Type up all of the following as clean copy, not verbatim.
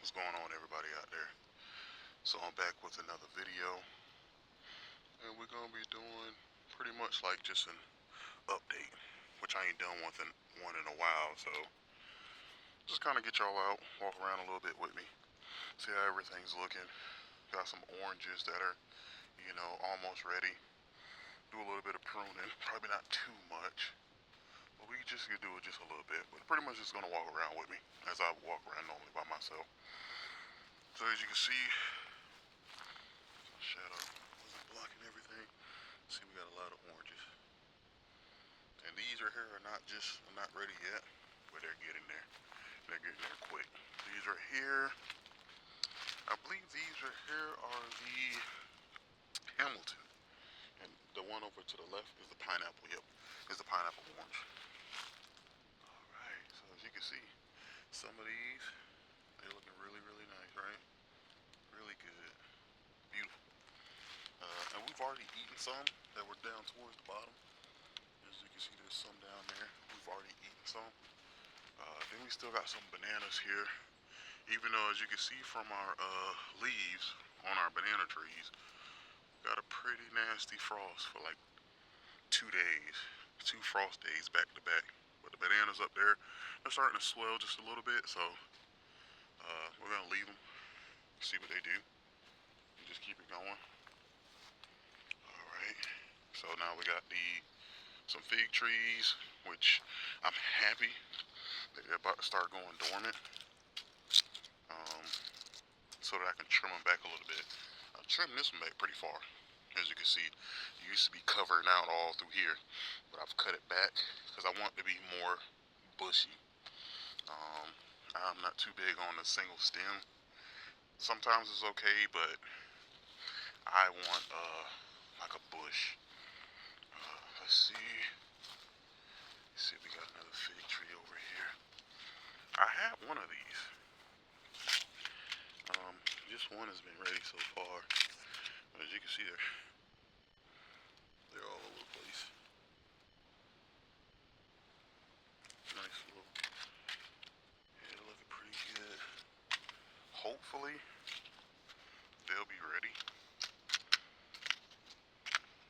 What's going on, everybody out there? So I'm back with another video, and we're gonna be doing pretty much like just an update, which I ain't done one in a while. So just kind of get y'all out, walk around a little bit with me, see how everything's looking. Got some oranges that are, almost ready. Do a little bit of pruning, probably not too much, but we just could do it just a little bit. But pretty much just gonna walk around with me as I walk around normally by myself. So as you can see, shadow wasn't blocking everything. See, we got a lot of oranges. And these right here are not ready yet, but they're getting there. They're getting there quick. These right here, I believe these right here are the Hamilton. And the one over to the left is the pineapple. Yep, is the pineapple orange. Alright, so as you can see, some of these, they're looking really, really nice, right? Really good. Beautiful. And we've already eaten some that were down towards the bottom. As you can see, there's some down there. We've already eaten some. Then we still got some bananas here. Even though, as you can see from our leaves on our banana trees, got a pretty nasty frost for like 2 days. 2 frost days back to back. But the bananas up there, they're starting to swell just a little bit. So we're going to leave them, see what they do. And just keep it going. Alright. So now we got some fig trees, which I'm happy that they're about to start going dormant, so that I can trim them back a little bit. I trimmed this one back pretty far. As you can see, it used to be covering out all through here, but I've cut it back because I want it to be more bushy. I'm not too big on the single stem. Sometimes it's okay, but I want like a bush. Let's see. We got another fig tree over here. I have one of these. Just one has been ready so far. But as you can see, they're all over the place. Nice little. Yeah, they're looking pretty good. Hopefully, they'll be ready.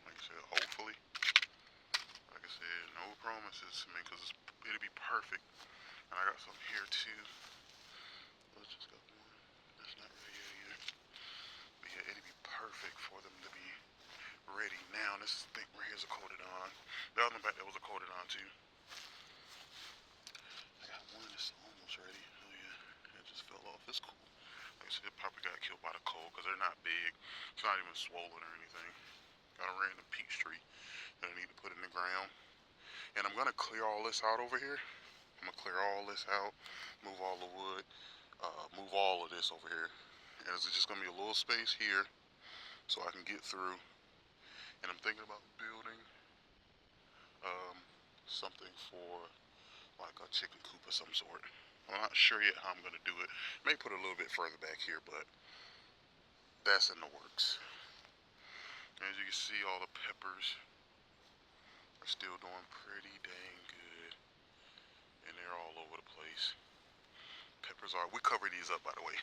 Like I said, hopefully. Like I said, no promises. I mean, because it'll be perfect. And I got some here too. Let's just got one. That's not ready yet either. But yeah, it'd be perfect for them to be ready now. This thing right here is a coated on. The other one back there was a coated on too. I got one that's almost ready. Oh yeah, it just fell off. It's cool. Like I said, it probably got killed by the cold because they're not big. It's not even swollen or anything. Got a random peach tree that I need to put in the ground. And I'm gonna clear all this out over here. I'm gonna clear all this out, move all the wood, move all of this over here. And it's just gonna be a little space here so I can get through. And I'm thinking about building something for like a chicken coop of some sort. I'm not sure yet how I'm gonna do it. May put it a little bit further back here, but that's in the works. As you can see, all the peppers are still doing pretty dang good. And they're all over the place. We covered these up, by the way.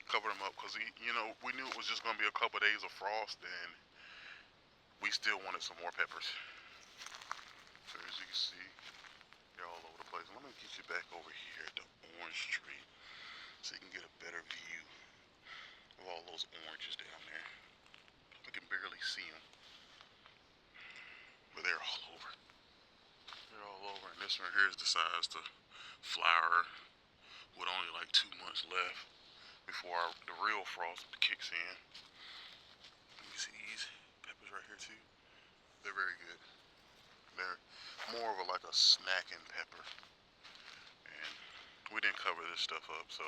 Covered them up because, we knew it was just going to be a couple of days of frost, and we still wanted some more peppers. So as you can see, they're all over the place. Let me get you back over here at the orange tree so you can get a better view of all those oranges down there. We can barely see them, but they're all over. They're all over, and this one here is the size to flower with only like 2 months left before the real frost kicks in. You see these peppers right here too? They're very good. They're more of like a snacking pepper. And we didn't cover this stuff up, so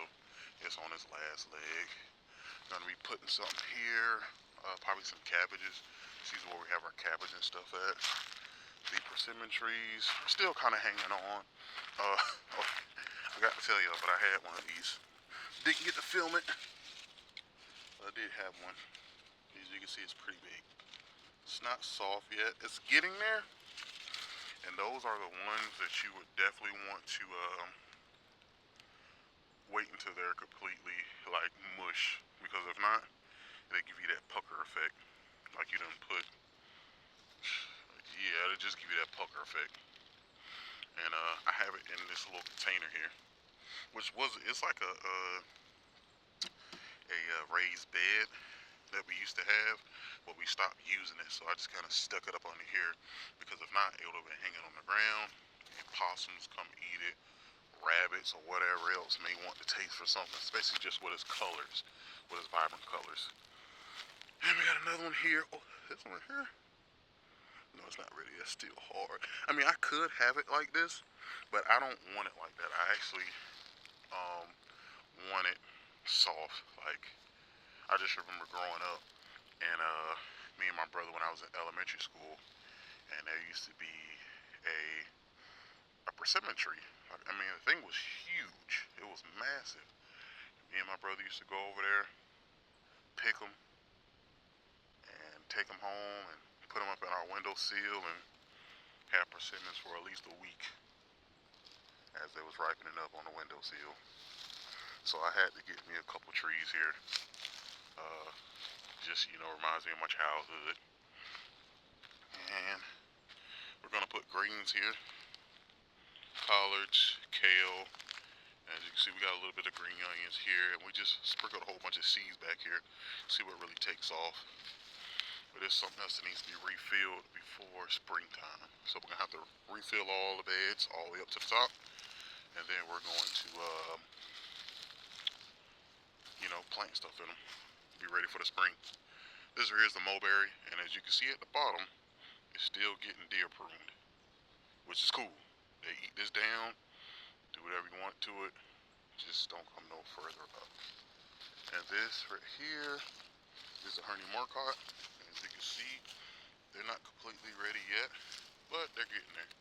it's on its last leg. Gonna be putting something here, probably some cabbages. This is where we have our cabbage and stuff at. The persimmon trees are still kind of hanging on. I got to tell you, but I had one of these. Didn't get to film it, but I did have one. As you can see, it's pretty big. It's not soft yet. It's getting there. And those are the ones that you would definitely want to wait until they're completely like mush. Because if not, they give you that pucker effect. Like you done put, yeah, they just give you that pucker effect. And I have it in this little container here, which was it's like a raised bed that we used to have, but we stopped using it. So I just kind of stuck it up under here because if not, it would have been hanging on the ground and possums come eat it, rabbits or whatever else may want to taste for something, especially just with its colors, with its vibrant colors. And we got another one here. Oh, this one right here. No, it's not ready. That's still hard. I mean, I could have it like this, but I don't want it like that. I actually um, want it soft. Like, I just remember growing up and me and my brother when I was in elementary school, and there used to be a a persimmon tree. I mean, the thing was huge. It was massive. Me and my brother used to go over there, pick them, and take them home and put them up in our windowsill and have persimmons for at least a week as they was ripening up on the windowsill. So I had to get me a couple trees here. Uh, just reminds me of my childhood. And we're gonna put greens here, collards, kale. As you can see, we got a little bit of green onions here, and we just sprinkled a whole bunch of seeds back here. See what really takes off. But there's something else that needs to be refilled before springtime. So we're gonna have to refill all the beds all the way up to the top, and then we're going to, plant stuff in them. Be ready for the spring. This right here is the mulberry, and as you can see at the bottom, it's still getting deer pruned, which is cool. They eat this down, do whatever you want to it, just don't come no further up. And this right here is the honey marcotte. As you can see, they're not completely ready yet, but they're getting there.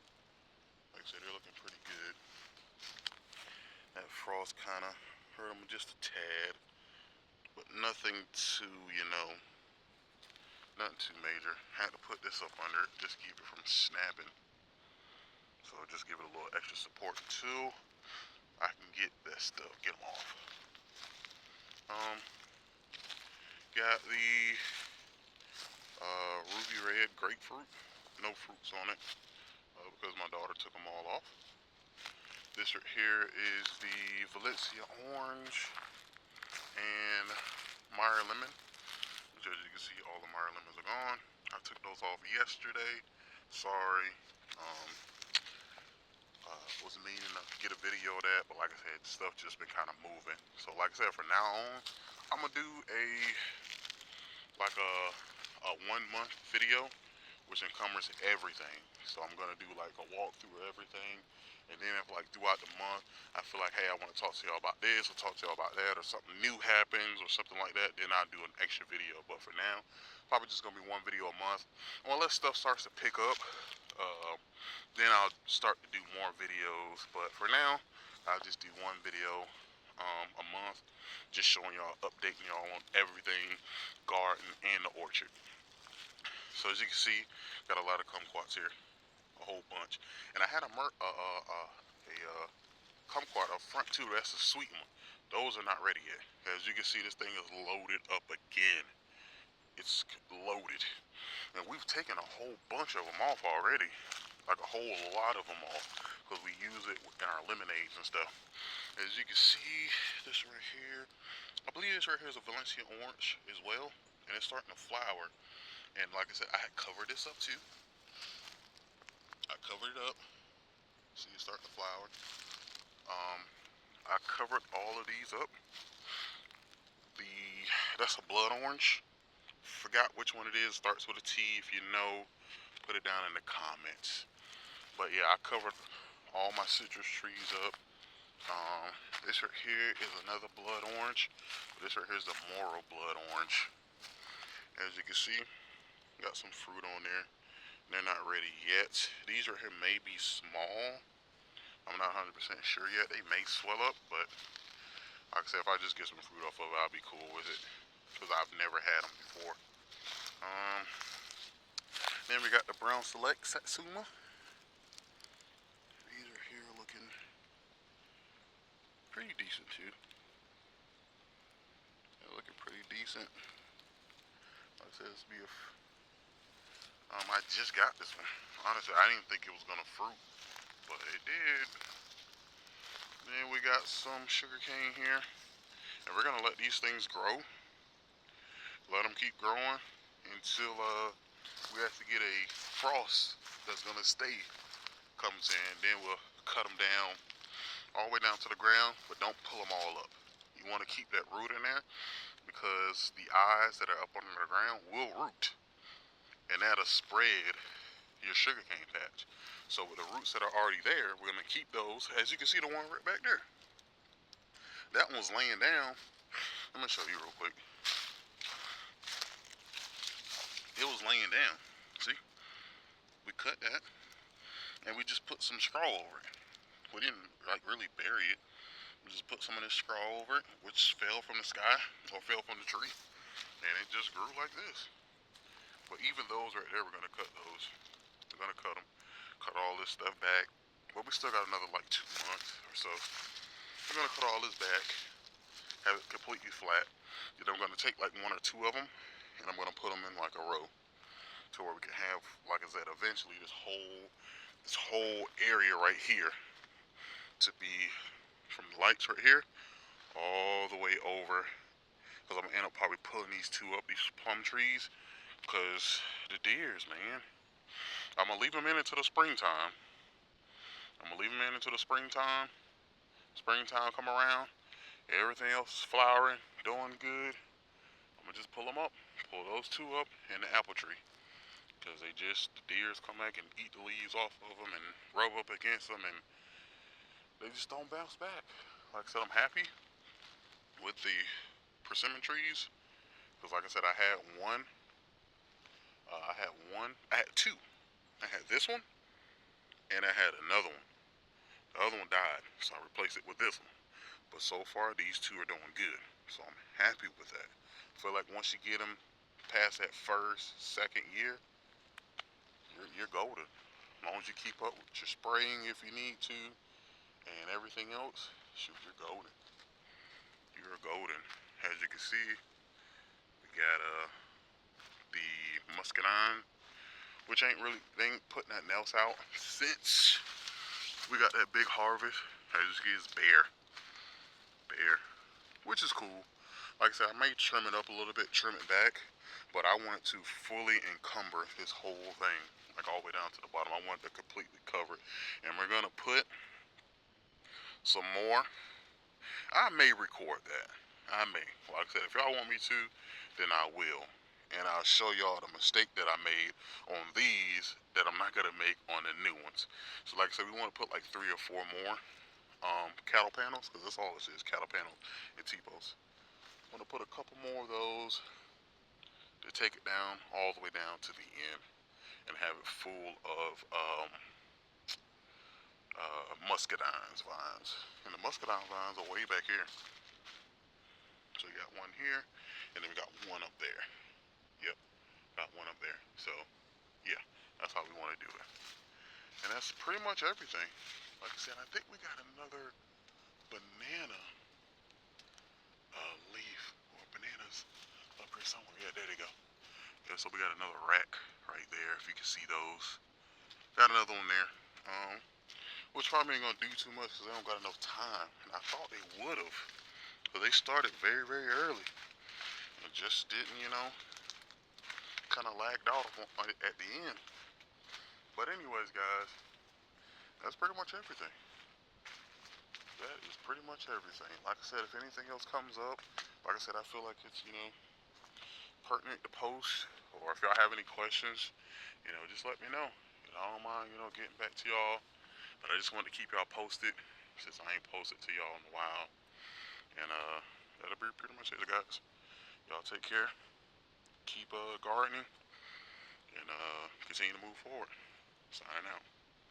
Like I said, they're looking pretty good. That frost kind of hurt them just a tad, but nothing too, nothing too major. Had to put this up under it, just keep it from snapping. So just give it a little extra support until I can get that stuff, get them off. Got the ruby red grapefruit. No fruits on it because my daughter took them all off. This right here is the Valencia orange and Meyer lemon. Which as you can see, all the Meyer lemons are gone. I took those off yesterday. Sorry. Was meaning to get a video of that, but like I said, stuff just been kind of moving. So like I said, from now on, I'm gonna do a 1 month video, which encumbers everything. So I'm gonna do like a walkthrough of everything, and then if like throughout the month, I feel like, hey, I want to talk to y'all about this, or talk to y'all about that, or something new happens, or something like that, then I'll do an extra video. But for now, probably just gonna be one video a month, unless stuff starts to pick up. Then I'll start to do more videos, but for now, I'll just do one video a month, just showing y'all, updating y'all on everything garden and the orchard. So as you can see, got a lot of kumquats here, a whole bunch, and I had a kumquat up front too. That's a sweet one. Those are not ready yet. As you can see, this thing is loaded up again. It's loaded, and we've taken a whole bunch of them off already. Like a whole lot of them off, because we use it in our lemonades and stuff. As you can see, this right here, I believe this right here is a Valencia orange as well, and it's starting to flower. And like I said, I had covered this up too. I covered it up. See, it's starting to flower. I covered all of these up. That's a blood orange. Forgot which one it is. Starts with a T. If you know, put it down in the comments. But yeah, I covered all my citrus trees up. This right here is another blood orange. This right here is the Moro blood orange. As you can see, got some fruit on there. They're not ready yet. These right here may be small. I'm not 100% sure yet. They may swell up, but like I said, if I just get some fruit off of it, I'll be cool with it, because I've never had them before. Then we got the Brown Select Satsuma. These are here looking pretty decent too. looking pretty decent. Like I said, this be I just got this one. Honestly, I didn't think it was gonna fruit, but it did. Then we got some sugar cane here, and we're gonna let these things grow. Let them keep growing until we actually get a frost that's gonna stay comes in. Then we'll cut them down all the way down to the ground, but don't pull them all up. You want to keep that root in there because the eyes that are up under the ground will root, and that'll spread your sugarcane patch. So with the roots that are already there, we're gonna keep those. As you can see, the one right back there, that one's laying down. Let me show you real quick. It was laying down. See, we cut that, and we just put some straw over it. We didn't like really bury it. We just put some of this straw over it, which fell from the sky or fell from the tree, and it just grew like this. But even those right there, we're gonna cut those. We're gonna cut them, cut all this stuff back. But we still got another like 2 months or so. We're gonna cut all this back, have it completely flat. Then I'm gonna take like one or two of them, and I'm gonna put them in like a row, to where we can have, like I said, eventually this whole area right here to be from the lights right here all the way over. Because I'm gonna end up probably pulling these two up, these plum trees, because the deers, man. I'm gonna leave them in until the springtime. Springtime come around, everything else is flowering, doing good. I'm gonna just pull them up, pull those two up in the apple tree, because the deers come back and eat the leaves off of them and rub up against them, and they just don't bounce back. Like I said, I'm happy with the persimmon trees, because like I said, I had two. I had this one, and I had another one. The other one died, so I replaced it with this one. But so far, these two are doing good, so I'm happy with that. I feel like once you get them past that first, second year, you're golden. As long as you keep up with your spraying if you need to, and everything else, shoot, you're golden. You're golden. As you can see, we got the muscadine, which they ain't putting nothing else out since we got that big harvest. As you can see, it's bare, which is cool. Like I said, I may trim it up a little bit, trim it back, but I want to fully encumber this whole thing, like all the way down to the bottom. I want it to completely cover it, and we're gonna put some more. I may record that. I may. Like I said, if y'all want me to, then I will. And I'll show y'all the mistake that I made on these that I'm not going to make on the new ones. So like I said, we want to put like 3 or 4 more cattle panels, because that's all this is, cattle panels and T-posts. I'm going to put a couple more of those to take it down all the way down to the end and have it full of muscadine vines. And the muscadine vines are way back here. So we got one here, and then we got one up there. Yep, got one up there. So, yeah, that's how we want to do it. And that's pretty much everything. Like I said, I think we got another banana leaf, or bananas up here somewhere. Yeah, there they go. Yeah, so we got another rack right there, if you can see those. Got another one there. Which probably ain't gonna do too much because they don't got enough time. And I thought they would have. But they started very, very early. It just didn't, kind of lagged out at the end. But anyways, guys, that's pretty much everything. That is pretty much everything. Like I said, if anything else comes up, like I said, I feel like it's, pertinent to post. Or if y'all have any questions, just let me know. I don't mind, getting back to y'all. But I just wanted to keep y'all posted since I ain't posted to y'all in a while. And that'll be pretty much it, guys. Y'all take care. Keep gardening. And continue to move forward. Signing out.